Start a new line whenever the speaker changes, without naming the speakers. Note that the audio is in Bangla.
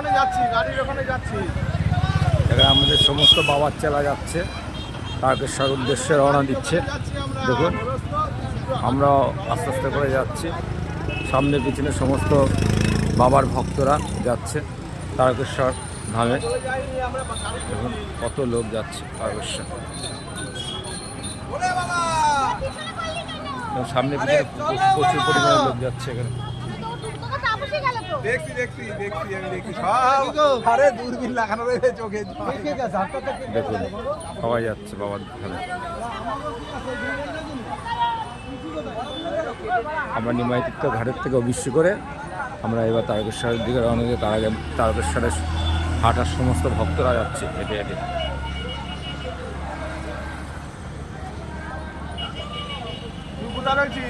ওখানে যাচ্ছি, গাড়ির ওখানে যাচ্ছি।
এখানে আমাদের সমস্ত বাবার চেলা যাচ্ছে, তারকেশ্বর উদ্দেশ্যে রওনা দিচ্ছে। দেখুন আমরা আস্তে আস্তে করে যাচ্ছি, সামনে পিছনে সমস্ত বাবার ভক্তরা যাচ্ছে তারকেশ্বর ধামে। দেখুন কত লোক যাচ্ছে তারকেশ্বর, সামনে পিছনে প্রচুর পরিমাণে লোক যাচ্ছে এখানে। দেখুন সবাই যাচ্ছে বাবার ধামে। আমরা নিমাইতীর্থ ঘাটের থেকে অবশ্যই করে আমরা এবার তারকেশ্বরের দিকে রওনা দিয়ে, তার আগে তারকেশ্বরের হাঁটার সমস্ত ভক্তরা যাচ্ছে হেঁটে হেঁটে।
কোথায় রয়েছি?